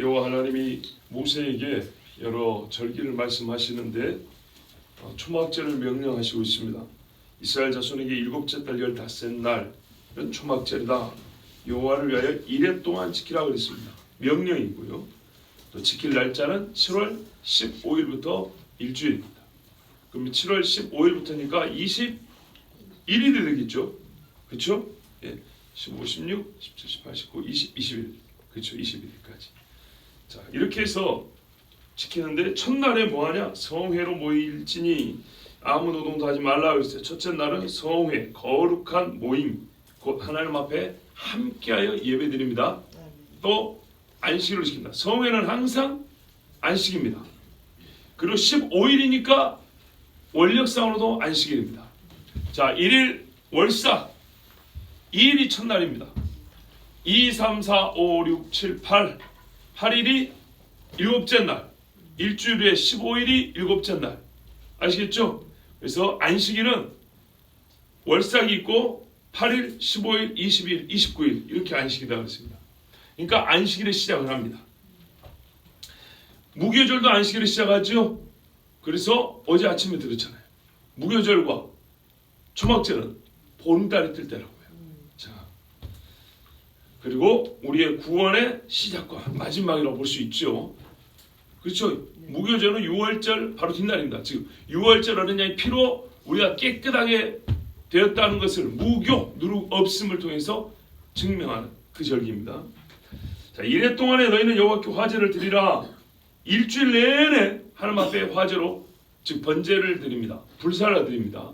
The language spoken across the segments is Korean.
여호와 하나님이 모세에게 여러 절기를 말씀하시는데 초막절을 명령하시고 있습니다. 이스라엘 자손에게 일곱째 달 15째 날은 초막절이다. 여호와를 위하여 이래 동안 지키라 그랬습니다. 명령이고요. 또 지킬 날짜는 7월 15일부터 일주일입니다. 그럼 7월 15일부터니까 21일이 되겠죠. 그렇죠? 예. 15, 16, 17, 18, 19, 20, 21. 그렇죠. 21일까지. 자, 이렇게 해서 지키는데 첫날에 뭐하냐? 성회로 모일지니 아무 노동도 하지 말라 그랬어요. 첫째 날은 성회, 거룩한 모임, 곧 하나님 앞에 함께하여 예배드립니다. 또 안식일을 지킨다. 성회는 항상 안식입니다. 그리고 15일이니까 원력상으로도 안식일입니다. 자, 1일 월사 2일이 첫날입니다. 2, 3, 4, 5, 6, 7, 8 8일이 일곱째 날, 일주일에 15일이 일곱째 날. 아시겠죠? 그래서 안식일은 월삭이 있고 8일, 15일, 20일, 29일 이렇게 안식이다 그랬습니다. 그러니까 안식일에 시작을 합니다. 무교절도 안식일에 시작하죠. 그래서 어제 아침에 들었잖아요. 무교절과 초막절은 보름달이 뜰 때라고요. 자, 그리고 우리의 구원의 시작과 마지막이라고 볼 수 있죠. 그렇죠. 무교절은 6월절 바로 뒷날입니다. 지금 6월절 어린 양의 피로 우리가 깨끗하게 되었다는 것을 무교, 누룩 없음을 통해서 증명하는 그 절기입니다. 자, 이래 동안에 너희는 여호와께 화제를 드리라. 일주일 내내 하나님 앞에 화제로 즉 번제를 드립니다. 불사를 드립니다.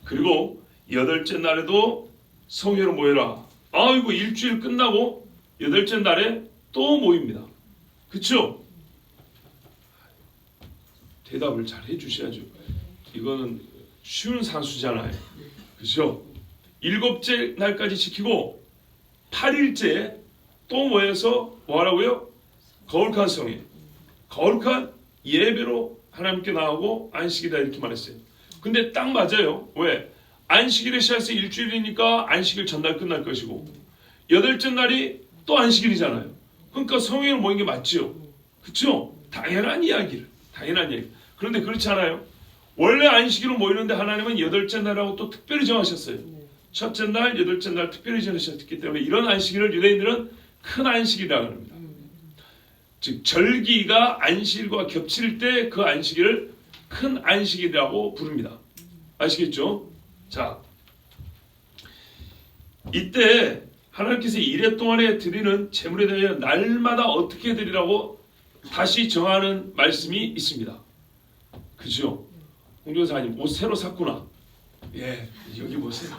그리고 여덟째 날에도 성회로 모여라. 아이고, 일주일 끝나고 여덟째 날에 또 모입니다. 그렇죠? 대답을 잘 해주셔야죠. 이거는 쉬운 산수잖아요. 그렇죠? 일곱째 날까지 지키고 8일째 또 모여서 뭐하라고요? 거룩한 성회, 거룩한 예배로 하나님께 나오고 안식이다 이렇게 말했어요. 근데 딱 맞아요. 왜? 안식일에 시작해서 일주일이니까 안식일 전날 끝날 것이고 여덟째 날이 또 안식일이잖아요. 그러니까 성회를 모인 게 맞죠. 그렇죠? 당연한 이야기. 그런데 그렇지 않아요. 원래 안식일로 모이는데 하나님은 여덟째 날하고 또 특별히 정하셨어요. 첫째 날, 여덟째 날 특별히 정하셨기 때문에 이런 안식일을 유대인들은 큰 안식이라고 합니다. 즉 절기가 안식일과 겹칠 때 그 안식일을 큰 안식일이라고 부릅니다. 아시겠죠? 자, 이때 하나님께서 이래 동안에 드리는 제물에 대해 날마다 어떻게 드리라고 다시 정하는 말씀이 있습니다. 그죠? 홍조사님 옷 새로 샀구나. 예, 여기 보세요.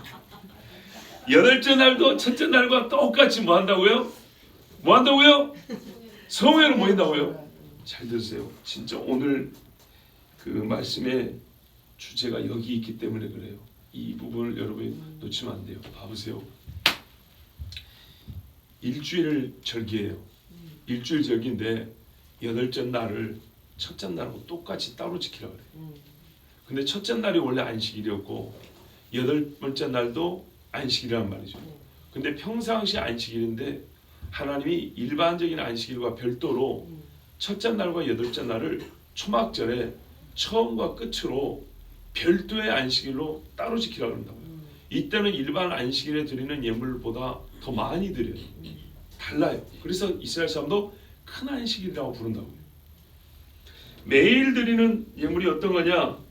여덟째 날도 첫째 날과 똑같이 뭐 한다고요? 뭐 한다고요? 성회로 모인다고요? 잘 들으세요. 진짜 오늘 그 말씀의 주제가 여기 있기 때문에 그래요. 이 부분을 여러분이 놓치면 안 돼요. 봐보세요. 일주일 절기예요. 일주일 절기인데 여덟째 날을 첫째 날하고 똑같이 따로 지키라 그래요. 근데 첫째 날이 원래 안식일이었고 여덟 번째 날도 안식일이란 말이죠. 근데 평상시 안식일인데 하나님이 일반적인 안식일과 별도로 첫째 날과 여덟째 날을 초막절에 처음과 끝으로 별도의 안식일로 따로 지키라고 한다고요. 이때는 일반 안식일에 드리는 예물보다 더 많이 드려요. 달라요. 그래서 이스라엘 사람도 큰 안식일이라고 부른다고요. 매일 드리는 예물이 어떤 거냐?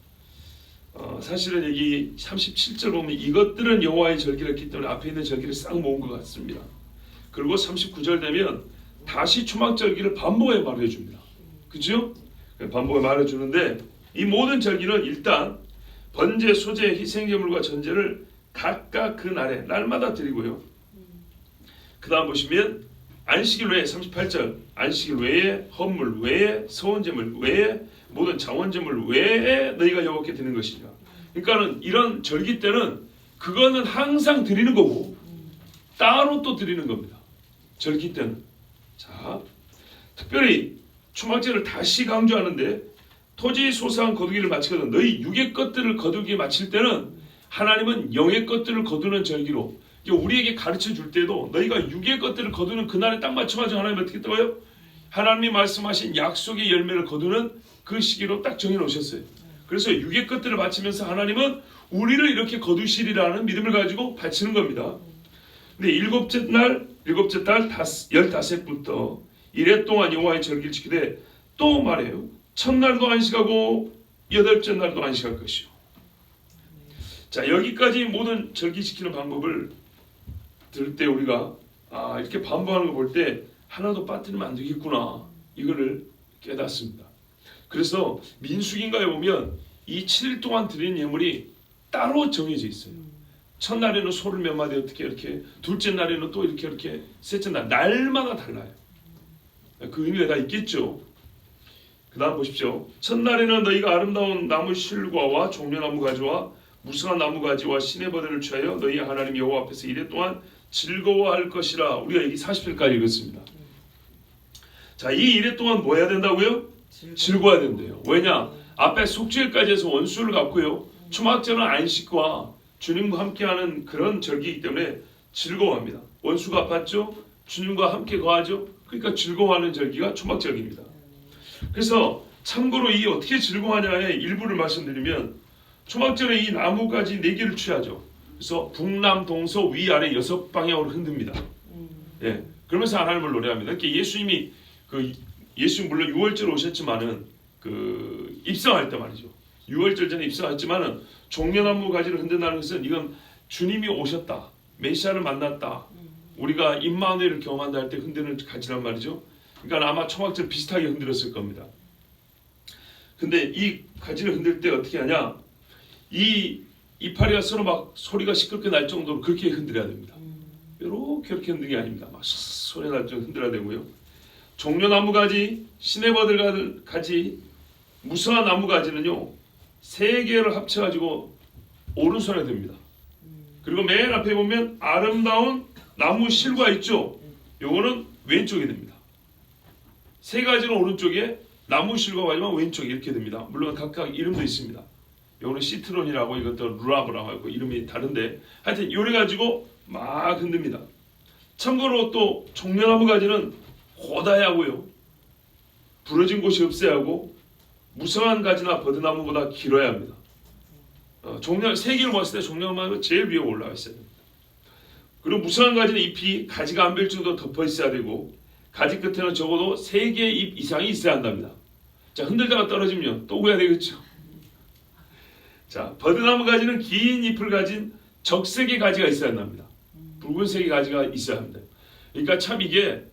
사실은 여기 37절 보면 이것들은 여호와의 절기를 했기 때문에 앞에 있는 절기를 싹 모은 것 같습니다. 그리고 39절 되면 다시 초막절기를 반복해 말해줍니다. 그죠? 반복해 말해주는데 이 모든 절기는 일단 번제, 소제, 희생제물과 전제를 각각 그 날에 날마다 드리고요. 그 다음 보시면 안식일 외에 38절 안식일 외에 헌물 외에 서원제물 외에 모든 장원제물 외에 너희가 여호와께 드리는 것이니라. 그러니까는 이런 절기 때는 그거는 항상 드리는 거고 따로 또 드리는 겁니다. 절기 때는. 자, 특별히 초막절을 다시 강조하는데 토지 소상 거두기를 마치거든 너희 육의 것들을 거두기에 마칠 때는 하나님은 영의 것들을 거두는 절기로 우리에게 가르쳐 줄 때도 너희가 육의 것들을 거두는 그날에 딱 맞춰가지고 하나님 어떻게 했다고요? 하나님이 말씀하신 약속의 열매를 거두는 그 시기로 딱 정해놓으셨어요. 그래서 육의 것들을 바치면서 하나님은 우리를 이렇게 거두시리라는 믿음을 가지고 바치는 겁니다. 근데 일곱째 달 15부터 이래 동안 여호와의 절기를 지키되 또 말해요. 첫날도 안식하고 여덟째 날도 안식할 것이요. 자, 여기까지 모든 절기 지키는 방법을 들을 때 우리가 이렇게 반복하는 거 볼 때 하나도 빠뜨리면 안 되겠구나, 이거를 깨닫습니다. 그래서 민수기인가에 보면 이 7일 동안 드리는 예물이 따로 정해져 있어요. 첫날에는 소를 몇 마디 어떻게 이렇게, 둘째 날에는 또 이렇게, 셋째 날마다 달라요. 그 의미가 다 있겠죠. 그 다음 보십시오. 첫날에는 너희가 아름다운 나무 실과와 종려나무 가지와 무성한 나무 가지와 시내버들을 취하여 너희 하나님 여호와 앞에서 이래 동안 즐거워할 것이라. 우리가 여기 40일까지 읽었습니다. 자, 이 이래 동안 뭐 해야 된다고요? 즐거워야 된대요. 왜냐? 앞에 속죄일까지 해서 원수를 갚고요. 초막절은 안식과 주님과 함께하는 그런 절기이기 때문에 즐거워합니다. 원수가 갚았죠? 주님과 함께 거하죠? 그러니까 즐거워하는 절기가 초막절기입니다. 그래서 참고로 이 어떻게 즐거워하냐의 일부를 말씀드리면, 초막절에 이 나무가지 4개를 취하죠. 그래서 북남 동서 위아래 6방향으로 흔듭니다. 예, 그러면서 하나님을 노래합니다. 그러니까 예수님이 예수님 물론 6월절 오셨지만은 입성할 때 말이죠. 6월절 전에 입성했지만은 종려나무 가지를 흔든다는 것은 이건 주님이 오셨다, 메시아를 만났다, 우리가 임마누엘을 경험한다 할 때 흔드는 가지란 말이죠. 그러니까 아마 초막절 비슷하게 흔들었을 겁니다. 근데 이 가지를 흔들 때 어떻게 하냐? 이 이파리가 서로 막 소리가 시끄럽게 날 정도로 그렇게 흔들어야 됩니다. 이렇게 흔드는 게 아닙니다. 막 소리 날 정도로 흔들어야 되고요. 종려나무 가지, 시내버들 가지, 무성한 나무 가지는요 3개를 합쳐가지고 오른손에 듭니다. 그리고 맨 앞에 보면 아름다운 나무 실과 있죠. 요거는 왼쪽에 됩니다. 3가지는 오른쪽에, 나무 실과 가지만 왼쪽에 이렇게 됩니다. 물론 각각 이름도 있습니다. 요거는 시트론이라고, 이것도 루라브라고 하고 이름이 다른데, 하여튼 요래 가지고 막 흔듭니다. 참고로 또 종려나무 가지는 고다야 하고요, 부러진 곳이 없어야 하고, 무성한 가지나 버드나무보다 길어야 합니다. 3개를 모았을 때 종려나무가 제일 위에 올라와 있어야 됩니다. 그리고 무성한 가지는 잎이 가지가 안 별 정도 덮어 있어야 되고, 가지 끝에는 적어도 3개의 잎 이상이 있어야 한답니다. 자, 흔들다가 떨어지면 또 구해야 되겠죠. 자, 버드나무 가지는 긴 잎을 가진 적색의 가지가 있어야 한답니다. 붉은색의 가지가 있어야 합니다. 그러니까 참 이게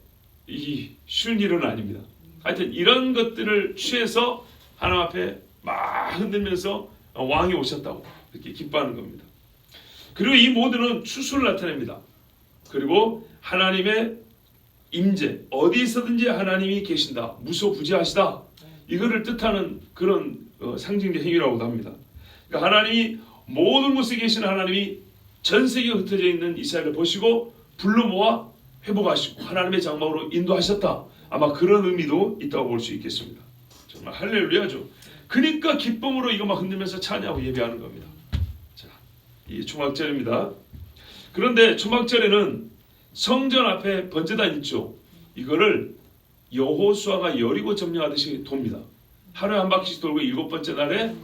쉬운 일은 아닙니다. 하여튼 이런 것들을 취해서 하나님 앞에 막 흔들면서 왕이 오셨다고 이렇게 기뻐하는 겁니다. 그리고 이 모두는 추수를 나타냅니다. 그리고 하나님의 임재, 어디서든지 하나님이 계신다, 무소부지하시다, 이거를 뜻하는 그런 상징적 행위라고도 합니다. 그러니까 하나님이 모든 곳에 계신 하나님이 전 세계에 흩어져 있는 이스라엘을 보시고 불러 모아 회복하시고 하나님의 장막으로 인도하셨다, 아마 그런 의미도 있다고 볼 수 있겠습니다. 정말 할렐루야죠. 그러니까 기쁨으로 이거 막 흔들면서 찬양하고 예배하는 겁니다. 자, 이 초막절입니다. 그런데 초막절에는 성전 앞에 번제단 있죠. 이거를 여호수아가 여리고 점령하듯이 돕니다. 하루에 한 바퀴씩 돌고 7번째 날에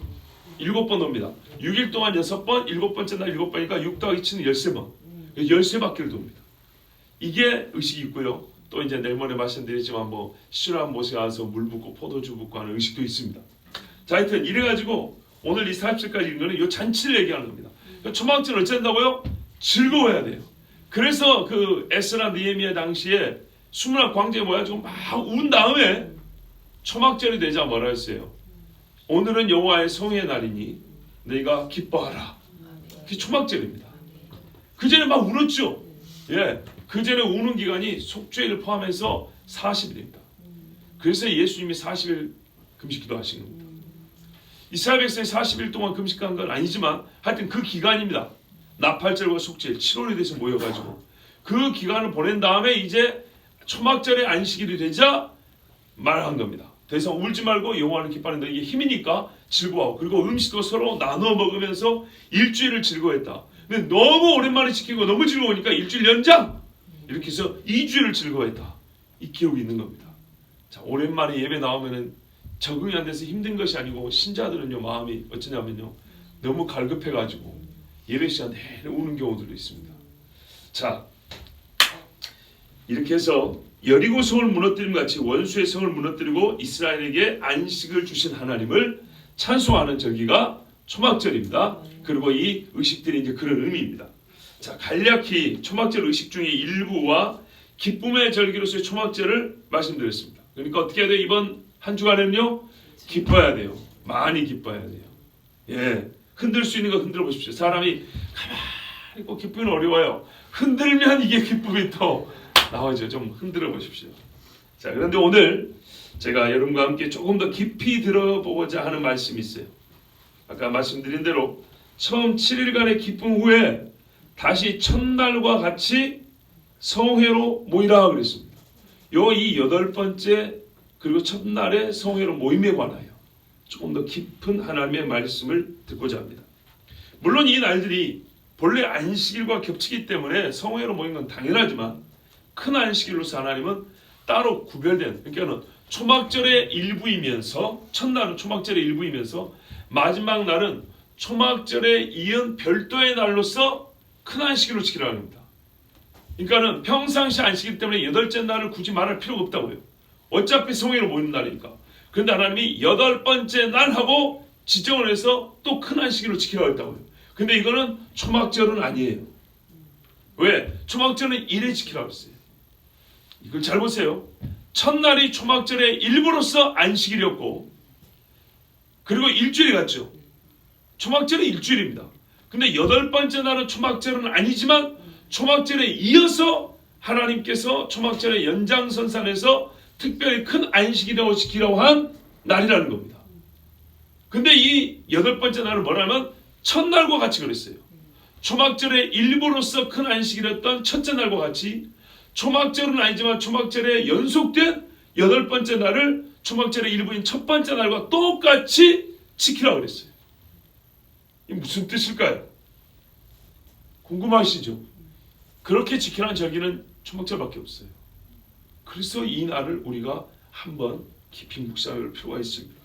7번 돕니다. 6일 동안 6번, 7번째 날 7번이니까 6 더하기 7은 13번. 13바퀴를 돕니다. 이게 의식이 있고요. 또 이제 내일 모레 말씀드리지만 신랑 못에 가서 물 붓고 포도주 붓고 하는 의식도 있습니다. 자, 하여튼 이래가지고 오늘 이 40절까지 읽는 거는 이 잔치를 얘기하는 겁니다. 초막절을 어쩐다고요? 즐거워야 돼요. 그래서 에스라 느헤미야 당시에 수문학 광장에 모여가지고 막 운 다음에 초막절이 되자 뭐라 했어요? 오늘은 여호와의 성회의 날이니 너희가 기뻐하라. 그게 초막절입니다. 그 전에 막 울었죠. 예, 그 전에 우는 기간이 속죄일을 포함해서 40일입니다. 그래서 예수님이 40일 금식기도 하신 겁니다. 이스라엘 백성이 40일 동안 금식한 건 아니지만 하여튼 그 기간입니다. 나팔절과 속죄일 7월에 돼서 모여가지고 그 기간을 보낸 다음에 이제 초막절의 안식일이 되자 말한 겁니다. 더 이상 울지 말고 여호와를 기뻐하는 이게 힘이니까 즐거워하고, 그리고 음식도 서로 나눠 먹으면서 일주일을 즐거워했다. 근데 너무 오랜만에 지키고 너무 즐거우니까 일주일 연장! 이렇게 해서 2주일을 즐거워했다. 이 기록이 있는 겁니다. 자, 오랜만에 예배 나오면은 적응이 안 돼서 힘든 것이 아니고 신자들은요 마음이 어쩌냐면요 너무 갈급해가지고 예배 시간 내내 우는 경우들도 있습니다. 자, 이렇게 해서 여리고 성을 무너뜨림 같이 원수의 성을 무너뜨리고 이스라엘에게 안식을 주신 하나님을 찬송하는 절기가 초막절입니다. 그리고 이 의식들이 이제 그런 의미입니다. 자, 간략히 초막절 의식 중에 일부와 기쁨의 절기로서의 초막절을 말씀드렸습니다. 그러니까 어떻게 해야 돼요? 이번 한 주간에는요 기뻐야 돼요. 많이 기뻐야 돼요. 예, 흔들 수 있는 거 흔들어 보십시오. 사람이 가만히 있고 기쁘면 어려워요. 흔들면 이게 기쁨이 더 나오죠. 좀 흔들어 보십시오. 자, 그런데 오늘 제가 여러분과 함께 조금 더 깊이 들어보고자 하는 말씀이 있어요. 아까 말씀드린 대로 처음 7일간의 기쁨 후에 다시 첫날과 같이 성회로 모이라 그랬습니다. 이 8번째 그리고 첫날의 성회로 모임에 관하여 조금 더 깊은 하나님의 말씀을 듣고자 합니다. 물론 이 날들이 본래 안식일과 겹치기 때문에 성회로 모이는 건 당연하지만 큰 안식일로서 하나님은 따로 구별된, 그러니까 초막절의 일부이면서 첫날은 초막절의 일부이면서 마지막 날은 초막절에 이은 별도의 날로서 큰 안식일로 지키라는 겁니다. 그러니까는 평상시 안식일 때문에 8째 날을 굳이 말할 필요가 없다고요. 어차피 성회로 모이는 날이니까. 그런데 하나님이 8번째 날하고 지정을 해서 또 큰 안식일로 지키라고 했다고요. 근데 이거는 초막절은 아니에요. 왜? 초막절은 일에 지키라고 했어요. 이걸 잘 보세요. 첫날이 초막절의 일부로서 안식일이었고 그리고 일주일이 갔죠. 초막절은 일주일입니다. 근데 8번째 날은 초막절은 아니지만 초막절에 이어서 하나님께서 초막절의 연장선상에서 특별히 큰 안식이라고 지키라고 한 날이라는 겁니다. 근데 이 8번째 날은 뭐냐면 첫날과 같이 그랬어요. 초막절의 일부로서 큰 안식이었던 첫째 날과 같이 초막절은 아니지만 초막절에 연속된 8번째 날을 초막절의 일부인 첫 번째 날과 똑같이 지키라고 그랬어요. 이게 무슨 뜻일까요? 궁금하시죠? 그렇게 지키라는 절기는 초막절밖에 없어요. 그래서 이 날을 우리가 한번 깊이 묵상할 필요가 있습니다.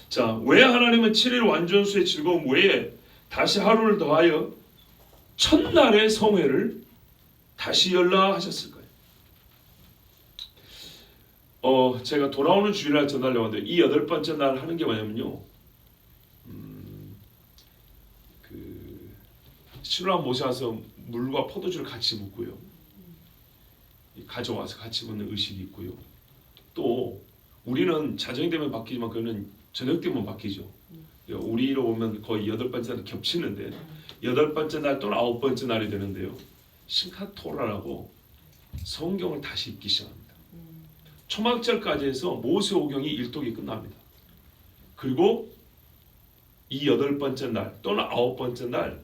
자, 왜 하나님은 7일 완전수의 즐거움 외에 다시 하루를 더하여 첫날의 성회를 다시 열라 하셨을까요? 제가 돌아오는 주일날 전하려고 하는데 이 8번째 날 하는 게 뭐냐면요. 신랑 모셔와서 물과 포도주를 같이 붓고요. 가져와서 같이 붓는 의식이 있고요. 또 우리는 자정이 되면 바뀌지만 그거는 저녁 되면 바뀌죠. 우리로 보면 거의 8번째 날 겹치는데 8번째 날 또는 9번째 날이 되는데요. 심카토라라고 성경을 다시 읽기 시작합니다. 초막절까지 해서 모세오경이 일독이 끝납니다. 그리고 이 8번째 날 또는 9번째 날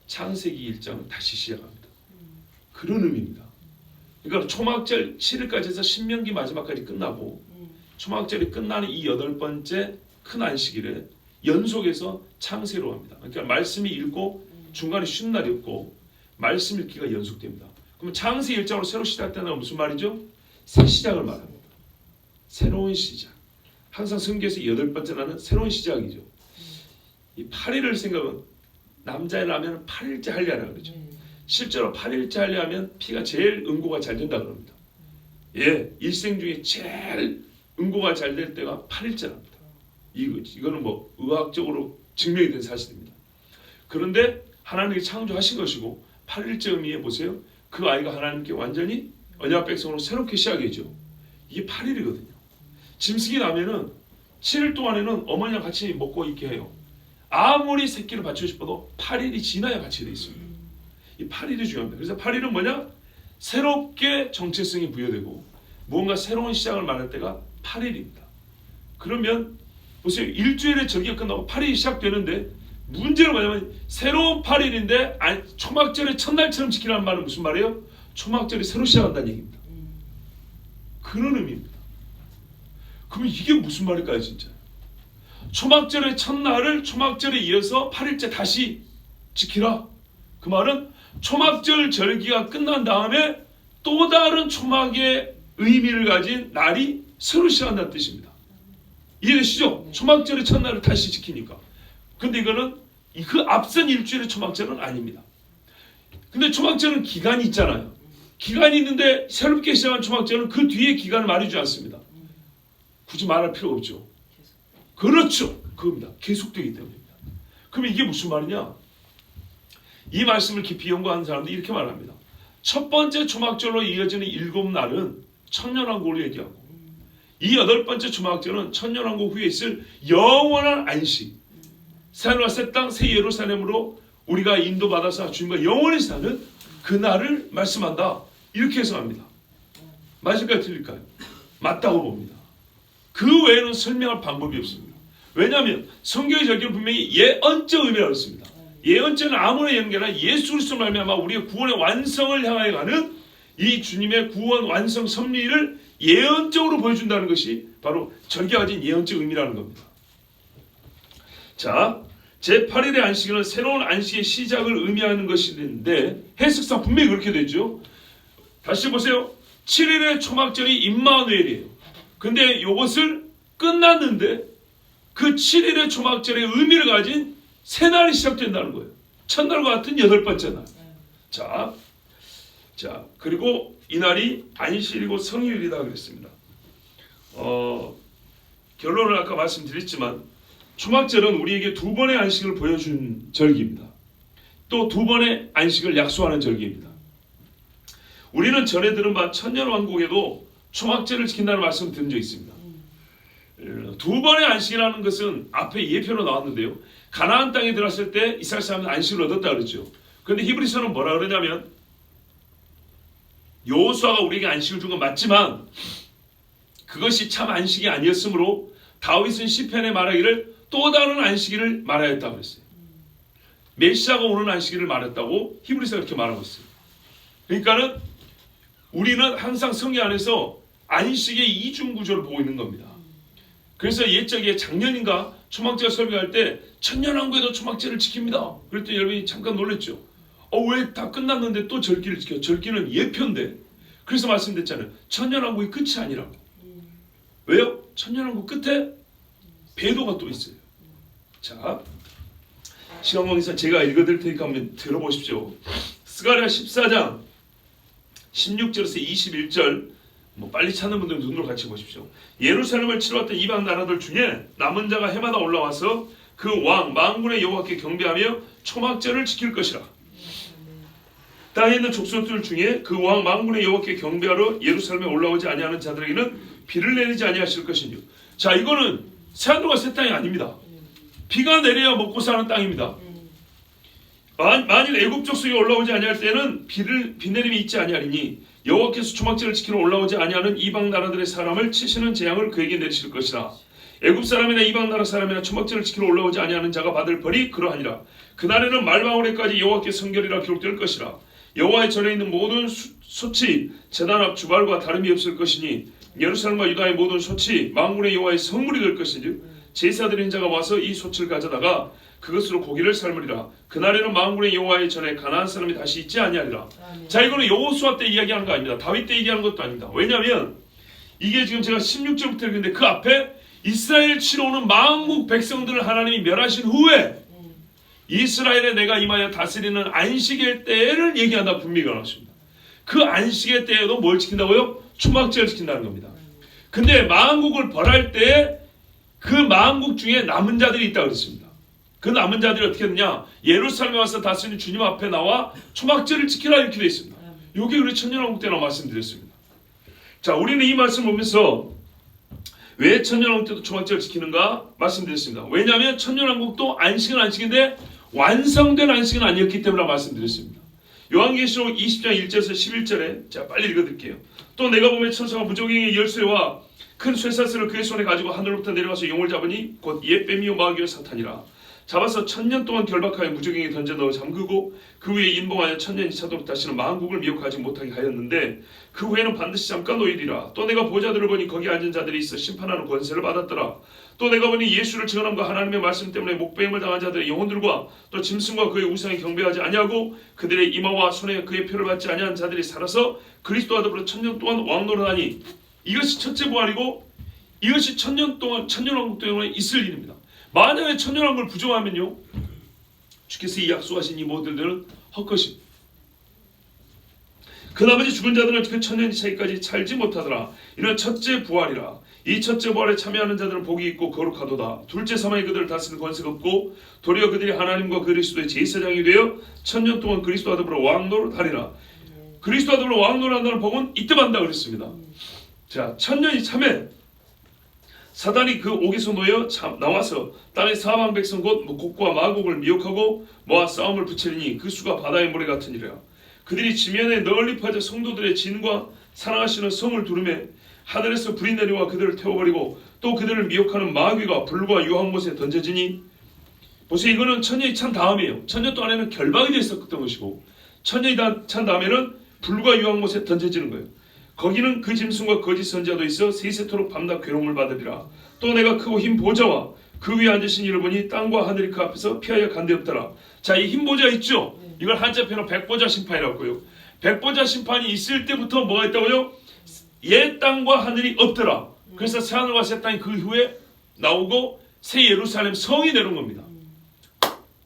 창세기 1장을 다시 시작합니다. 그런 의미입니다. 그러니까 초막절 7일까지 해서 신명기 마지막까지 끝나고 초막절이 끝나는 이 8번째 큰 안식일에 연속해서 창세로 합니다. 그러니까 말씀이 읽고 중간에 쉰 날이 없고 말씀 읽기가 연속됩니다. 그러면 창세 1장으로 새로 시작되는 건 무슨 말이죠? 새 시작을 말합니다. 새로운 시작. 항상 성경에서 8번째 날은 새로운 시작이죠. 이 8일을 생각은 남자라면 8일째 할례하라 그러죠. 실제로 8일째 할례하면 피가 제일 응고가 잘 된다 그럽니다. 예, 일생 중에 제일 응고가 잘 될 때가 8일째랍니다. 이거는 뭐 의학적으로 증명이 된 사실입니다. 그런데 하나님이 창조하신 것이고 8일째 의미에 보세요. 그 아이가 하나님께 완전히 언약 백성으로 새롭게 시작이죠. 이게 8일이거든요. 짐승이 나면은 7일 동안에는 어머니랑 같이 먹고 있게 해요. 아무리 새끼를 받치고 싶어도 8일이 지나야 같이 되어 있습니다. 이 8일이 중요합니다. 그래서 8일은 뭐냐? 새롭게 정체성이 부여되고 무언가 새로운 시작을 말할 때가 8일입니다. 그러면 보세요. 일주일의 절기가 끝나고 8일이 시작되는데 문제는 뭐냐면 새로운 8일인데 초막절의 첫날처럼 지키라는 말은 무슨 말이에요? 초막절이 새로 시작한다는 얘기입니다. 그런 의미입니다. 그러면 이게 무슨 말일까요 진짜? 초막절의 첫날을 초막절에 이어서 8일째 다시 지키라. 그 말은 초막절 절기가 끝난 다음에 또 다른 초막의 의미를 가진 날이 새로 시작한다는 뜻입니다. 이해되시죠? 초막절의 첫날을 다시 지키니까. 근데 이거는 그 앞선 일주일의 초막절은 아닙니다. 근데 초막절은 기간이 있잖아요. 기간이 있는데 새롭게 시작한 초막절은 그 뒤에 기간을 말해주지 않습니다. 굳이 말할 필요 없죠. 그렇죠. 그겁니다. 계속되기 때문입니다. 그럼 이게 무슨 말이냐? 이 말씀을 깊이 연구하는 사람들이 이렇게 말합니다. 첫 번째 초막절로 이어지는 7날은 천년왕국을 얘기하고, 이 8번째 초막절은 천년왕국 후에 있을 영원한 안식, 새하늘과 새 땅, 새 예루살렘으로 우리가 인도받아서 주님과 영원히 사는 그날을 말씀한다. 이렇게 해석합니다. 맞을까요? 틀릴까요? 맞다고 봅니다. 그 외에는 설명할 방법이 없습니다. 왜냐하면 성경의 절기는 분명히 예언적 의미라고 했습니다. 예언자는 아무나 연결한 예수 그리스도 말미암아 우리의 구원의 완성을 향하여 가는 이 주님의 구원 완성 섭리를 예언적으로 보여준다는 것이 바로 절기가 가진 예언적 의미라는 겁니다. 자, 제8일의 안식일은 새로운 안식의 시작을 의미하는 것인데 해석상 분명히 그렇게 되죠. 다시 보세요. 7일의 초막절이 임마누엘이에요. 근데 이것을 끝났는데 그 7일의 초막절의 의미를 가진 새 날이 시작된다는 거예요. 첫날과 같은 8번째 날. 자, 그리고 이 날이 안식일이고 성휴일이다 그랬습니다. 결론을 아까 말씀드렸지만 초막절은 우리에게 2번의 안식을 보여준 절기입니다. 또 2번의 안식을 약속하는 절기입니다. 우리는 전에 들은 바 천년왕국에도 초막절을 지킨다는 말씀을 들은 적이 있습니다. 2번의 안식이라는 것은 앞에 예표로 나왔는데요. 가나안 땅에 들어갔을 때 이스라엘 사람들은 안식을 얻었다 그랬죠. 그런데 히브리서는 뭐라 그러냐면 여호수아가 우리에게 안식을 준 건 맞지만 그것이 참 안식이 아니었으므로 다윗은 시편에 말하기를 또 다른 안식일을 말하였다고 했어요. 메시아가 오는 안식일을 말했다고 히브리서가 이렇게 말하고 있어요. 그러니까는 우리는 항상 성경 안에서 안식의 이중 구조를 보고 있는 겁니다. 그래서 옛적에 작년인가 초막절 설교할 때 천년왕국에도 초막절을 지킵니다. 그랬더니 여러분이 잠깐 놀랬죠. 왜 다 끝났는데 또 절기를 지켜? 절기는 예표인데. 그래서 말씀드렸잖아요. 천년왕국이 끝이 아니라고. 왜요? 천년왕국 끝에 배도가 또 있어요. 자, 시간 관계상 제가 읽어드릴 테니까 한번 들어보십시오. 스가랴 14장 16절에서 21절 빨리 찾는 분들은 눈으로 같이 보십시오. 예루살렘을 치러왔던 이방 나라들 중에 남은 자가 해마다 올라와서 그 왕 만군의 여호와께 경배하며 초막절을 지킬 것이라. 땅에 있는 족속들 중에 그 왕 만군의 여호와께 경배하러 예루살렘에 올라오지 아니하는 자들에게는 비를 내리지 아니하실 것이니요. 자, 이거는 새하늘과 새 땅이 아닙니다. 비가 내려야 먹고 사는 땅입니다. 만일 애굽 족속이 올라오지 아니할 때는 비 내림이 있지 아니하리니 여호와께서 초막절을 지키러 올라오지 아니하는 이방 나라들의 사람을 치시는 재앙을 그에게 내리실 것이라. 애굽 사람이나 이방 나라 사람이나 초막절을 지키러 올라오지 아니하는 자가 받을 벌이 그러하니라. 그날에는 말방울에까지 여호와께 성결이라 기록될 것이라. 여호와의 전에 있는 모든 소치 제단 앞 주발과 다름이 없을 것이니 예루살렘과 유다의 모든 소치 만군의 여호와의 성물이 될 것이니 제사드린 자가 와서 이 소치를 가져다가 그것으로 고기를 삶으리라. 그날에는 만군의 여호와의 전에 가나안 사람이 다시 있지 아니하리라. 자, 이거는 여호수아 때 이야기하는 거 아닙니다. 다윗 때 얘기하는 것도 아닙니다. 왜냐하면 이게 지금 제가 16절부터 읽는데 그 앞에 이스라엘 치러 오는 만국 백성들을 하나님이 멸하신 후에 이스라엘에 내가 임하여 다스리는 안식일 때를 얘기한다 분명히 나왔습니다. 그 안식일 때에도 뭘 지킨다고요? 초막절을 지킨다는 겁니다. 근데 만국을 벌할 때 그 만국 중에 남은 자들이 있다고 그랬습니다. 그 남은 자들이 어떻게 했느냐? 예루살렘에 와서 다스리는 주님 앞에 나와 초막절을 지키라 이렇게 되어 있습니다. 이게 우리 천년왕국 때나 말씀드렸습니다. 자, 우리는 이 말씀을 보면서 왜 천년왕국 때도 초막절을 지키는가 말씀드렸습니다. 왜냐하면 천년왕국도 안식은 안식인데 완성된 안식은 아니었기 때문에 말씀드렸습니다. 요한계시록 20장 1절에서 11절에 자, 빨리 읽어드릴게요. 또 내가 보면 천사가 무적행의 열쇠와 큰 쇠사슬을 그의 손에 가지고 하늘로부터 내려가서 용을 잡으니 곧 옛뱀이요 마귀요 사탄이라. 잡아서 1000년 동안 결박하여 무저갱에 던져 넣어 잠그고 그 후에 인봉하여 1000년이 차도록 다시는 만국을 미혹하지 못하게 하였는데 그 후에는 반드시 잠깐 노일이라. 또 내가 보좌들을 보니 거기 앉은 자들이 있어 심판하는 권세를 받았더라. 또 내가 보니 예수를 증언함과 하나님의 말씀 때문에 목배임을 당한 자들의 영혼들과 또 짐승과 그의 우상에 경배하지 아니하고 그들의 이마와 손에 그의 표를 받지 아니한 자들이 살아서 그리스도와 더불어 1000년 동안 왕노릇하니. 이것이 첫째 부활이고 이것이 1000년 동안 천년왕국 동안에 있을 일입니다. 만약에 천년왕국을 부정하면요, 주께서 이 약속하신 이 모든 일들은 헛것입니다. 그 나머지 죽은 자들은 그 천년이 차기까지 살지 못하더라. 이는 첫째 부활이라. 이 첫째 부활에 참여하는 자들은 복이 있고 거룩하도다. 둘째 사망이 그들을 다스리는 권세가 없고 도리어 그들이 하나님과 그리스도의 제사장이 되어 1000년 동안 그리스도와 더불어 왕노릇하리라. 그리스도와 더불어 왕노릇한다는 복은 이때 받는다 그랬습니다. 자, 1000년이 참에 사단이 그 옥에서 놓여 나와서 땅의 사방 백성 곧 곡과 마곡을 미혹하고 모아 싸움을 붙이리니 그 수가 바다의 모래 같으니라. 그들이 지면에 널리 퍼져 성도들의 진과 사랑하시는 성을 두르매 하늘에서 불이 내려와 그들을 태워버리고 또 그들을 미혹하는 마귀가 불과 유황못에 던져지니. 보세요, 이거는 천년이 찬 다음이에요. 천년 동안에는 결박이 되어 있었던 것이고 천년이 찬 다음에는 불과 유황못에 던져지는 거예요. 거기는 그 짐승과 거짓 선지자도 있어 세세토록 밤낮 괴로움을 받으리라. 또 내가 크고 흰 보좌와 그 위에 앉으신 이를 보니 땅과 하늘이 그 앞에서 피하여 간되었더라. 자, 이 흰 보좌 있죠? 이걸 한자표로 백보자 심판이라고요. 백보자 심판이 있을 때부터 뭐가 있다고요? 옛 땅과 하늘이 없더라. 그래서 새하늘과 새 땅이 그 후에 나오고 새 예루살렘 성이 내려온 겁니다.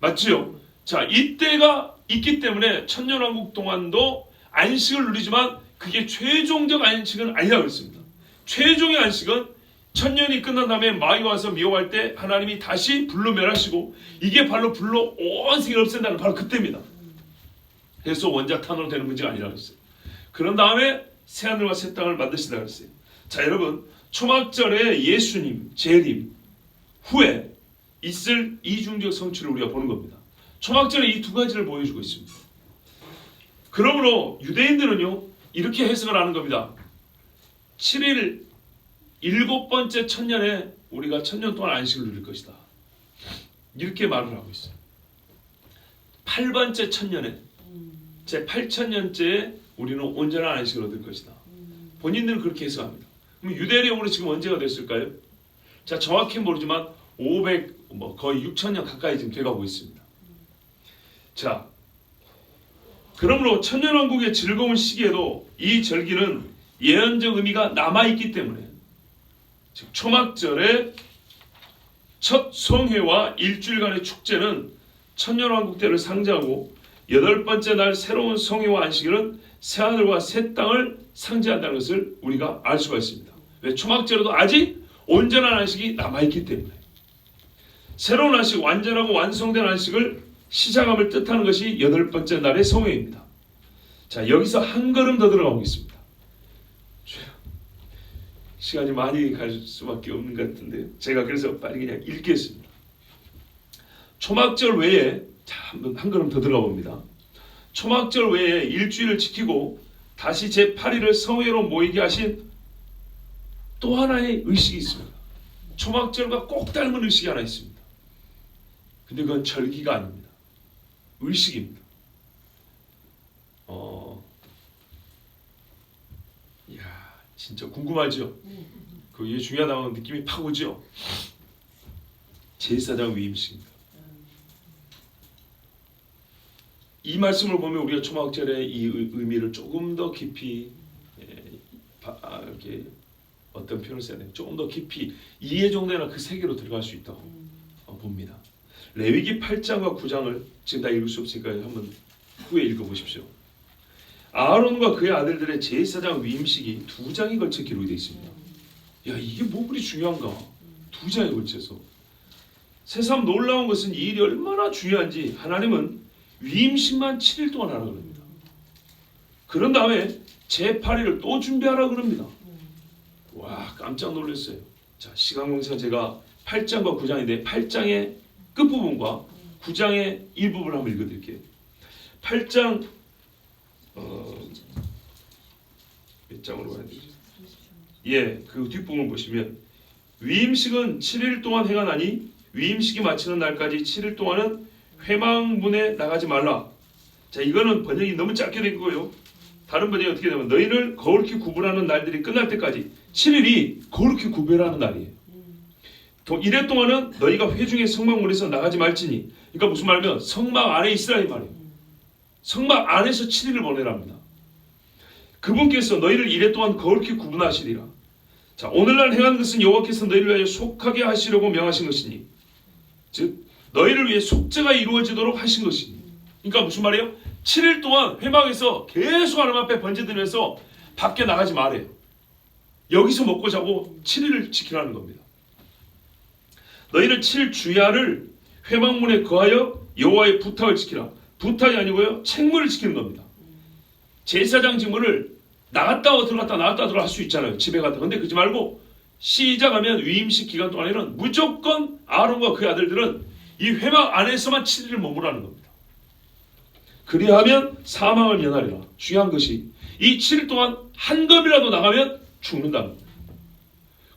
맞지요? 자, 이때가 있기 때문에 천년왕국 동안도 안식을 누리지만 그게 최종적 안식은 아니라고 했습니다. 최종의 안식은 천년이 끝난 다음에 마귀 와서 미혹할 때 하나님이 다시 불로 멸하시고 이게 바로 불로 온 세계를 없앤다는 바로 그때입니다. 그래서 원자탄으로 되는 문제가 아니라고 했어요. 그런 다음에 새하늘과 새 땅을 만드시다 그랬어요. 자, 여러분, 초막절에 예수님 재림 후에 있을 이중적 성취를 우리가 보는 겁니다. 초막절에 이 두 가지를 보여주고 있습니다. 그러므로 유대인들은요 이렇게 해석을 하는 겁니다. 7일 7번째 천년에 우리가 천년 동안 안식을 누릴 것이다. 이렇게 말을 하고 있어요. 8번째 천년에 제 8천년째에 우리는 온전한 안식을 얻을 것이다. 본인들은 그렇게 해석합니다. 그럼 유대령으로 지금 언제가 됐을까요? 자, 정확히 모르지만 500 거의 6천년 가까이 지금 돼가고 있습니다. 자, 그러므로 천년왕국의 즐거운 시기에도 이 절기는 예언적 의미가 남아있기 때문에 즉 초막절의 첫 성회와 일주일간의 축제는 천년왕국 때를 상징하고 8번째 날 새로운 성회와 안식일은 새하늘과 새 땅을 상징한다는 것을 우리가 알 수가 있습니다. 왜? 초막절에도 아직 온전한 안식이 남아있기 때문에. 새로운 안식, 완전하고 완성된 안식을 시작함을 뜻하는 것이 8번째 날의 성회입니다. 자, 여기서 한 걸음 더 들어가보겠습니다. 시간이 많이 갈 수밖에 없는 것 같은데 제가 그래서 빨리 그냥 읽겠습니다. 초막절 외에 자, 한 걸음 더 들어가 봅니다. 초막절 외에 일주일을 지키고 다시 제8일을 성회로 모이게 하신 또 하나의 의식이 있습니다. 초막절과 꼭 닮은 의식이 하나 있습니다. 근데 그건 절기가 아닙니다. 의식입니다. 이야, 진짜 궁금하죠? 그게 중요하다는 느낌이 팍 오죠? 제사장 위임식입니다. 이 말씀을 보면 우리가 초막절의 이 의미를 조금 더 깊이 이렇게 어떤 표현을 써야 돼요? 조금 더 깊이 이해 정도나 그 세계로 들어갈 수 있다고 봅니다. 레위기 8장과 9장을 지금 다 읽을 수 없으니까 한번 후에 읽어보십시오. 아론과 그의 아들들의 제사장 위임식이 2장에 걸쳐 기록이 되어 있습니다. 야, 이게 뭐 그리 중요한가? 2장에 걸쳐서. 새삼 놀라운 것은 이 일이 얼마나 중요한지 하나님은 위임식만 7일 동안 하라 그럽니다. 그런 다음에 제8일을 또 준비하라 그럽니다. 와, 깜짝 놀랐어요. 자, 시간 공상 제가 8장과 9장인데 8장의 끝부분과 9장의 일부분을 한번 읽어드릴게요. 8장 몇 장으로 가야 되지? 예, 그 뒷부분을 보시면 위임식은 7일 동안 행하나니 위임식이 마치는 날까지 7일 동안은 회막문에 나가지 말라. 자, 이거는 번역이 너무 짧게 된 거고요. 다른 번역이 어떻게 되면 너희를 거룩히 구분하는 날들이 끝날 때까지 7일이 거룩히 구별하는 날이에요. 이래 동안은 너희가 회중의 성막문에서 나가지 말지니. 그러니까 무슨 말이면 성막 안에 있으라 이 말이에요. 성막 안에서 7일을 보내랍니다. 그분께서 너희를 이래 동안 거룩히 구분하시리라. 자, 오늘날 행한 것은 여호와께서 너희를 위하여 속하게 하시려고 명하신 것이니, 즉 너희를 위해 속죄가 이루어지도록 하신 것이니. 그러니까 무슨 말이에요? 7일 동안 회막에서 계속 하나님 앞에 번제드리면서 밖에 나가지 말아요. 여기서 먹고 자고 7일을 지키라는 겁니다. 너희는 7 주야를 회막문에 거하여 여호와의 부탁을 지키라. 부탁이 아니고요, 책무를 지키는 겁니다. 제사장 직무를 나갔다 들어갔다 나갔다 들어갈 수 있잖아요. 집에 갔다. 근데 그러지 말고 시작하면 위임식 기간 동안에는 무조건 아론과 그의 아들들은 이 회막 안에서만 7일을 머무라는 겁니다. 그리하면 사망을 면하리라. 중요한 것이 이 7일 동안 한 걸음이라도 나가면 죽는다는 겁니다.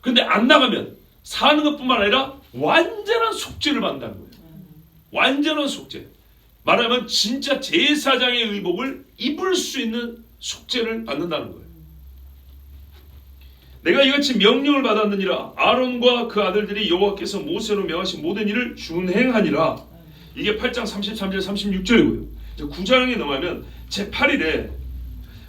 그런데 안 나가면 사는 것뿐만 아니라 완전한 속죄를 받는다는 거예요. 완전한 속죄. 말하면 진짜 제사장의 의복을 입을 수 있는 속죄를 받는다는 거예요. 내가 이같이 명령을 받았느니라. 아론과 그 아들들이 여호와께서 모세로 명하신 모든 일을 준행하니라. 이게 8장 33절 36절이고요. 9장에 넘어가면 제8일에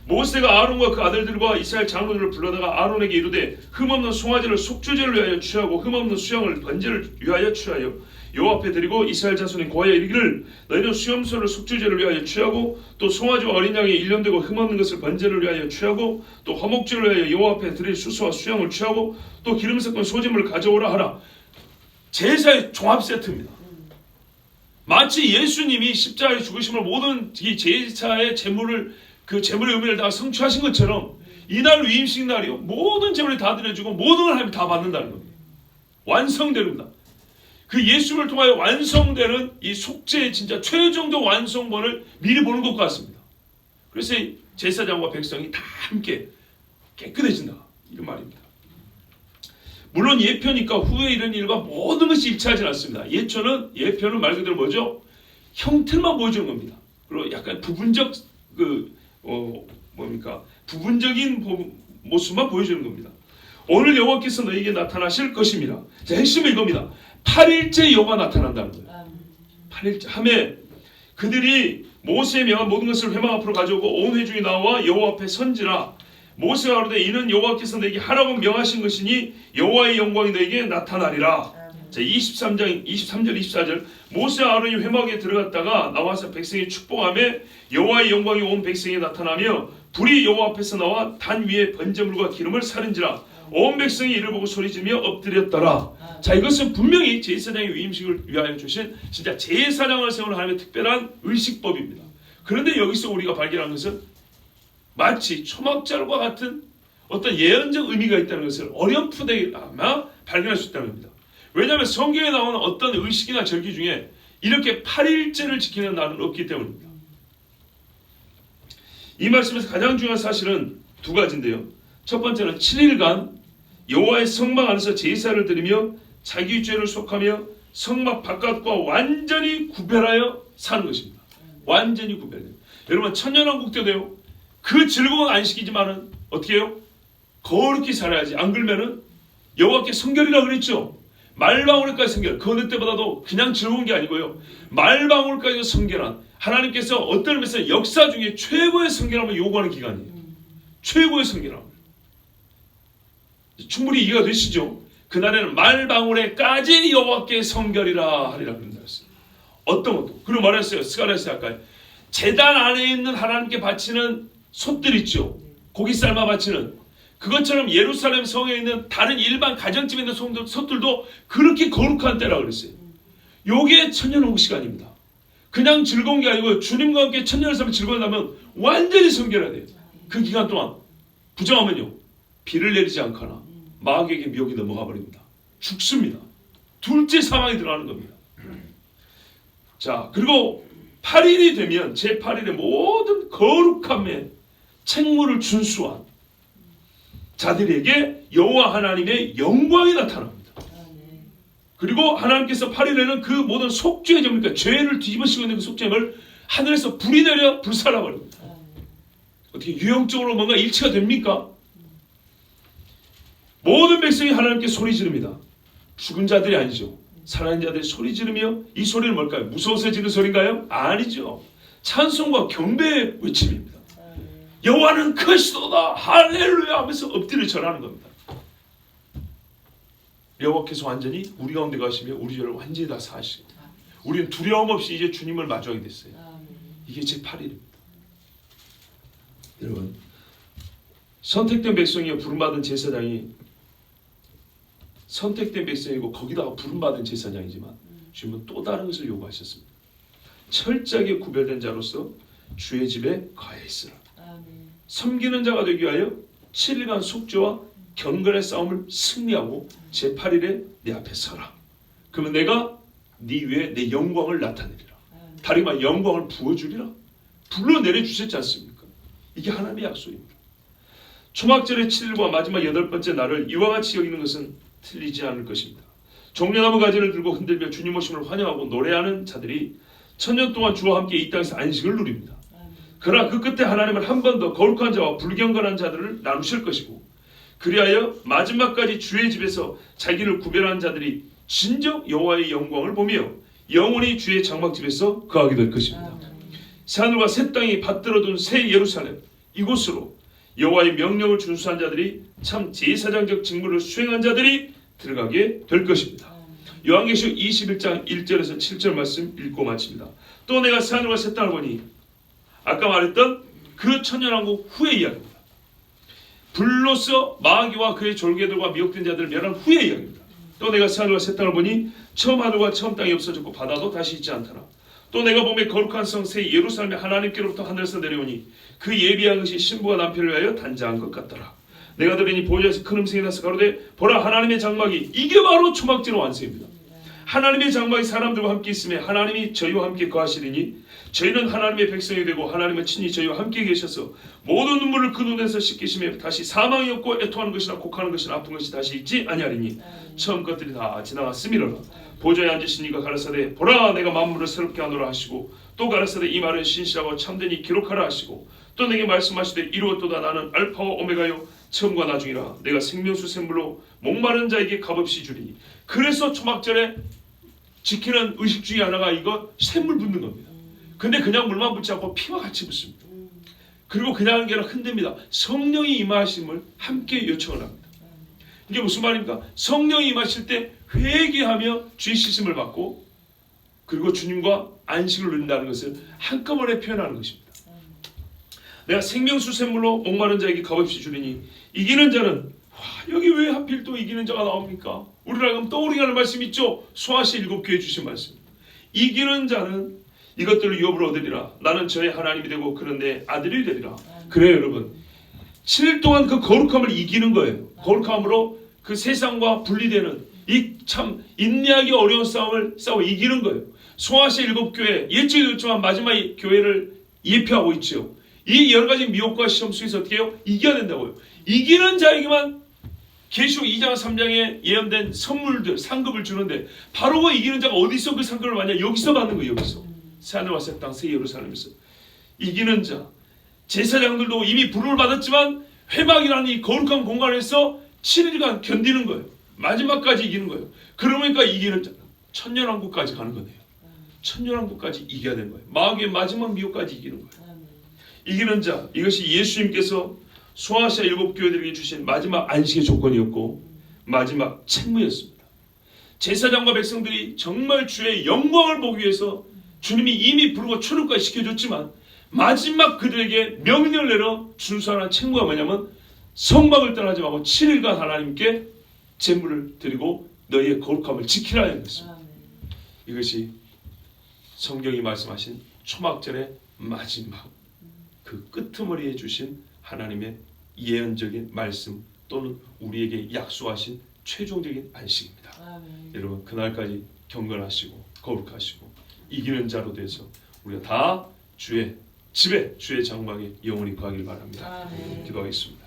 모세가 아론과 그 아들들과 이스라엘 장로들을 불러다가 아론에게 이르되 흠없는 송아지를 속죄제를 위하여 취하고 흠없는 수양을 번제를 위하여 취하여 여호와 앞에 드리고 이스라엘 자손이 고하여 이르기를 너희는 수염소를 속죄제를 위하여 취하고 또 송아지와 어린 양이 1년 되고 흠없는 것을 번제를 위하여 취하고 또 화목제를 위하여 여호와 앞에 드릴 수수와 수양을 취하고 또 기름 섞은 소재물을 가져오라 하라. 제사의 종합 세트입니다. 마치 예수님이 십자가에 죽으심을 모든 이 제사의 제물을 그 제물의 의미를 다 성취하신 것처럼 이날 위임식 날이요 모든 제물이 다 드려지고 모든 걸 하나님이 다 받는다는 겁니다. 완성됩니다. 그 예수를 통하여 완성되는 이 속죄의 진짜 최종적 완성본을 미리 보는 것 같습니다. 그래서 제사장과 백성이 다 함께 깨끗해진다 이런 말입니다. 물론 예표니까 후에 이런 일과 모든 것이 일치하지 않습니다. 예표는 말 그대로 뭐죠? 형태만 보여주는 겁니다. 그리고 약간 부분적 부분적인 모습만 보여주는 겁니다. 오늘 여호와께서 너에게 나타나실 것입니다. 자, 핵심은 이겁니다. 8일째 여호와 나타난다는 거예요. 8일째 함에 그들이 모세의 명한 모든 것을 회막 앞으로 가져오고 온 회중이 나와 여호와 앞에 선지라. 모세가 가로되 이는 여호와께서 너에게 하라고 명하신 것이니 여호와의 영광이 너에게 나타나리라. 자, 23절 24절 모세와 아론이 회막에 들어갔다가 나와서 백성이 축복하며 여호와의 영광이 온 백성에 나타나며 불이 여호와 앞에서 나와 단 위에 번제물과 기름을 사른지라. 온 백성이 이를 보고 소리지며 엎드렸더라. 자, 이것은 분명히 제사장의 위임식을 위하여 주신 진짜 제사장을 세우는 하나님의 특별한 의식법입니다. 그런데 여기서 우리가 발견한 것은 마치 초막절과 같은 어떤 예언적 의미가 있다는 것을 어렴풋이 아마 발견할 수 있다는 겁니다. 왜냐하면 성경에 나오는 어떤 의식이나 절기 중에 이렇게 8일째를 지키는 날은 없기 때문입니다. 이 말씀에서 가장 중요한 사실은 두 가지인데요. 첫 번째는 7일간 여호와의 성막 안에서 제사를 드리며 자기 죄를 속하며 성막 바깥과 완전히 구별하여 사는 것입니다. 완전히 구별해요. 여러분 천년왕국 때도요. 그 즐거운 안식이지만은 어떻게 해요? 거룩히 살아야지. 안 그러면은 여호와께 성결이라고 그랬죠. 말방울까지 성결. 그 어느 때보다도 그냥 즐거운 게 아니고요. 말방울까지 성결한 하나님께서 어떤 의미에서 역사 중에 최고의 성결함을 요구하는 기간이에요. 최고의 성결함. 충분히 이해가 되시죠? 그날에는 말방울에까지 여호와께 성결이라 하리라 그런 말씀. 어떤 것도. 그리고 말했어요. 스가랴서 아까 제단 안에 있는 하나님께 바치는 솥들 있죠. 고기 삶아 바치는 그것처럼 예루살렘 성에 있는 다른 일반 가정집에 있는 솥들도 그렇게 거룩한 때라 그랬어요. 요게 천년왕국 시간입니다. 그냥 즐거운 게 아니고 주님과 함께 천년을 살면 즐거운다면 완전히 성결해야 돼요. 그 기간 동안 부정하면요 비를 내리지 않거나 마귀에게 미혹이 넘어가 버립니다. 죽습니다. 둘째 사망이 들어가는 겁니다. 자, 그리고 8일이 되면 제8일에 모든 거룩함에 책무를 준수한 자들에게 여호와 하나님의 영광이 나타납니다. 그리고 하나님께서 8일에는 그 모든 속죄의 점이니까 죄를 뒤집어쓰고 있는 그 속죄를 하늘에서 불이 내려 불살라버립니다. 어떻게 유형적으로 뭔가 일치가 됩니까? 모든 백성이 하나님께 소리 지릅니다. 죽은 자들이 아니죠. 살아있는 자들이 소리 지르며 이 소리는 뭘까요? 무서워서 지르는 소리인가요? 아니죠. 찬송과 경배의 외침입니다. 여호와는 크시도다 할렐루야 하면서 엎드려 절하는 겁니다. 여호와께서 완전히 우리 가운데 가시며 우리 죄를 완전히 다 사하시고 우리는 두려움 없이 이제 주님을 마주하게 됐어요. 이게 제8일입니다. 여러분, 선택된 백성이요 부름받은 제사장이 선택된 백성이고 거기다가 부름받은 제사장이지만 주님은 또 다른 것을 요구하셨습니다. 철저하게 구별된 자로서 주의 집에 거해 있으라. 섬기는 자가 되기 위하여 7일간 속죄와 경건의 싸움을 승리하고 제8일에 내 앞에 서라. 그러면 내가 네 위에 내 영광을 나타내리라. 다리 말 영광을 부어주리라. 불러내려 주셨지 않습니까? 이게 하나님의 약속입니다. 초막절의 7일과 마지막 8번째 날을 이와 같이 여기는 것은 틀리지 않을 것입니다. 종려나무 가지를 들고 흔들며 주님 오심을 환영하고 노래하는 자들이 천년 동안 주와 함께 이 땅에서 안식을 누립니다. 그러나 그 끝에 하나님은 한 번 더 거룩한 자와 불경건한 자들을 나누실 것이고 그리하여 마지막까지 주의 집에서 자기를 구별한 자들이 진정 여호와의 영광을 보며 영원히 주의 장막집에서 거하게 될 것입니다. 새하늘과 새 땅이 받들어둔 새 예루살렘 이곳으로 여호와의 명령을 준수한 자들이 참 제사장적 직무를 수행한 자들이 들어가게 될 것입니다. 요한계시록 21장 1절에서 7절 말씀 읽고 마칩니다. 또 내가 새하늘과 새 땅을 보니 아까 말했던 그 천년왕국 후의 이야기입니다. 불로서 마귀와 그의 졸개들과 미혹된 자들을 멸한 후의 이야기입니다. 또 내가 새하늘과 새 땅을 보니 처음 하늘과 처음 땅이 없어졌고 바다도 다시 있지 않더라. 또 내가 보매 거룩한 성 새 예루살렘이 하나님께로부터 하늘에서 내려오니 그 예비한 것이 신부가 남편을 위하여 단장한 것 같더라. 내가 들으니 보좌에서 큰 음성이 나서 가로되 보라 하나님의 장막이 이게 바로 초막절의 완성입니다. 하나님의 장막이 사람들과 함께 있음에 하나님이 저희와 함께 거하시리니 저희는 하나님의 백성이 되고 하나님은 친히 저희와 함께 계셔서 모든 눈물을 그 눈에서 씻기시며 다시 사망이 없고 애통하는 것이나 곡하는 것이나 아픈 것이 다시 있지 아니하리니 처음 것들이 다 지나갔음이로라. 보좌에 앉으시니가 가라사대 보라 내가 만물을 새롭게 하노라 하시고 또 가라사대 이 말은 신실하고 참되니 기록하라 하시고 또 내게 말씀하시되 이루었도다 나는 알파와 오메가요 처음과 나중이라. 내가 생명수 샘물로 목마른 자에게 값없이 주리니. 그래서 초막절에 지키는 의식 중에 하나가 이거 샘물 붓는 겁니다. 근데 그냥 물만 붓지 않고 피와 같이 붓습니다. 그리고 그냥 하는 게 아니라 흔듭니다. 성령이 임하심을 함께 요청을 합니다. 이게 무슨 말입니까? 성령이 임하실 때 회개하며 죄 씻음을 받고 그리고 주님과 안식을 누린다는 것을 한꺼번에 표현하는 것입니다. 내가 생명수 샘물로 목마른 자에게 값없이 주리니 이기는 자는 여기 왜 하필 또 이기는 자가 나옵니까? 우리라 하면 떠오르게 하는 말씀 있죠? 수아시 7교회 주신 말씀. 이기는 자는 이것들을 유업으로 얻으리라. 나는 저의 하나님이 되고 그는 내 아들이 되리라. 그래요 여러분. 7일 동안 그 거룩함을 이기는 거예요. 거룩함으로 그 세상과 분리되는 이 참 인내하기 어려운 싸움을 싸워 이기는 거예요. 소아시 7교회 예측이 됐지만 마지막 교회를 예표하고 있죠. 이 여러 가지 미혹과 시험 속에서 어떻게 해요? 이겨야 된다고요. 이기는 자에게만 계시록 2장 3장에 예언된 선물들 상급을 주는데 바로 그 이기는 자가 어디서 그 상급을 받냐? 여기서 받는 거예요. 여기서 새하늘과 새 땅 새 예루살렘에서 이기는 자 제사장들도 이미 부름을 받았지만 회막이라는 이 거룩한 공간에서 7일간 견디는 거예요. 마지막까지 이기는 거예요. 그러니까 이기는 자 천년왕국까지 가는 거네요. 천년왕국까지 이겨야 되는 거예요. 마귀의 마지막 미혹까지 이기는 거예요. 이기는 자 이것이 예수님께서 소아시아 7교회들에게 주신 마지막 안식의 조건이었고 마지막 책무였습니다. 제사장과 백성들이 정말 주의 영광을 보기 위해서 주님이 이미 부르고 초록까지 시켜줬지만 마지막 그들에게 명령을 내려 준수하는 책무가 뭐냐면 성막을 떠나지 말고 7일간 하나님께 제물을 드리고 너희의 거룩함을 지키라 했습니다. 이것이 성경이 말씀하신 초막절의 마지막 그 끄트머리에 주신 하나님의 예언적인 말씀 또는 우리에게 약속하신 최종적인 안식입니다. 여러분 그날까지 경건하시고 거룩하시고 이기는 자로 돼서 우리가 다 주의 집에 주의 장막에 영원히 거하길 바랍니다. 기도하겠습니다.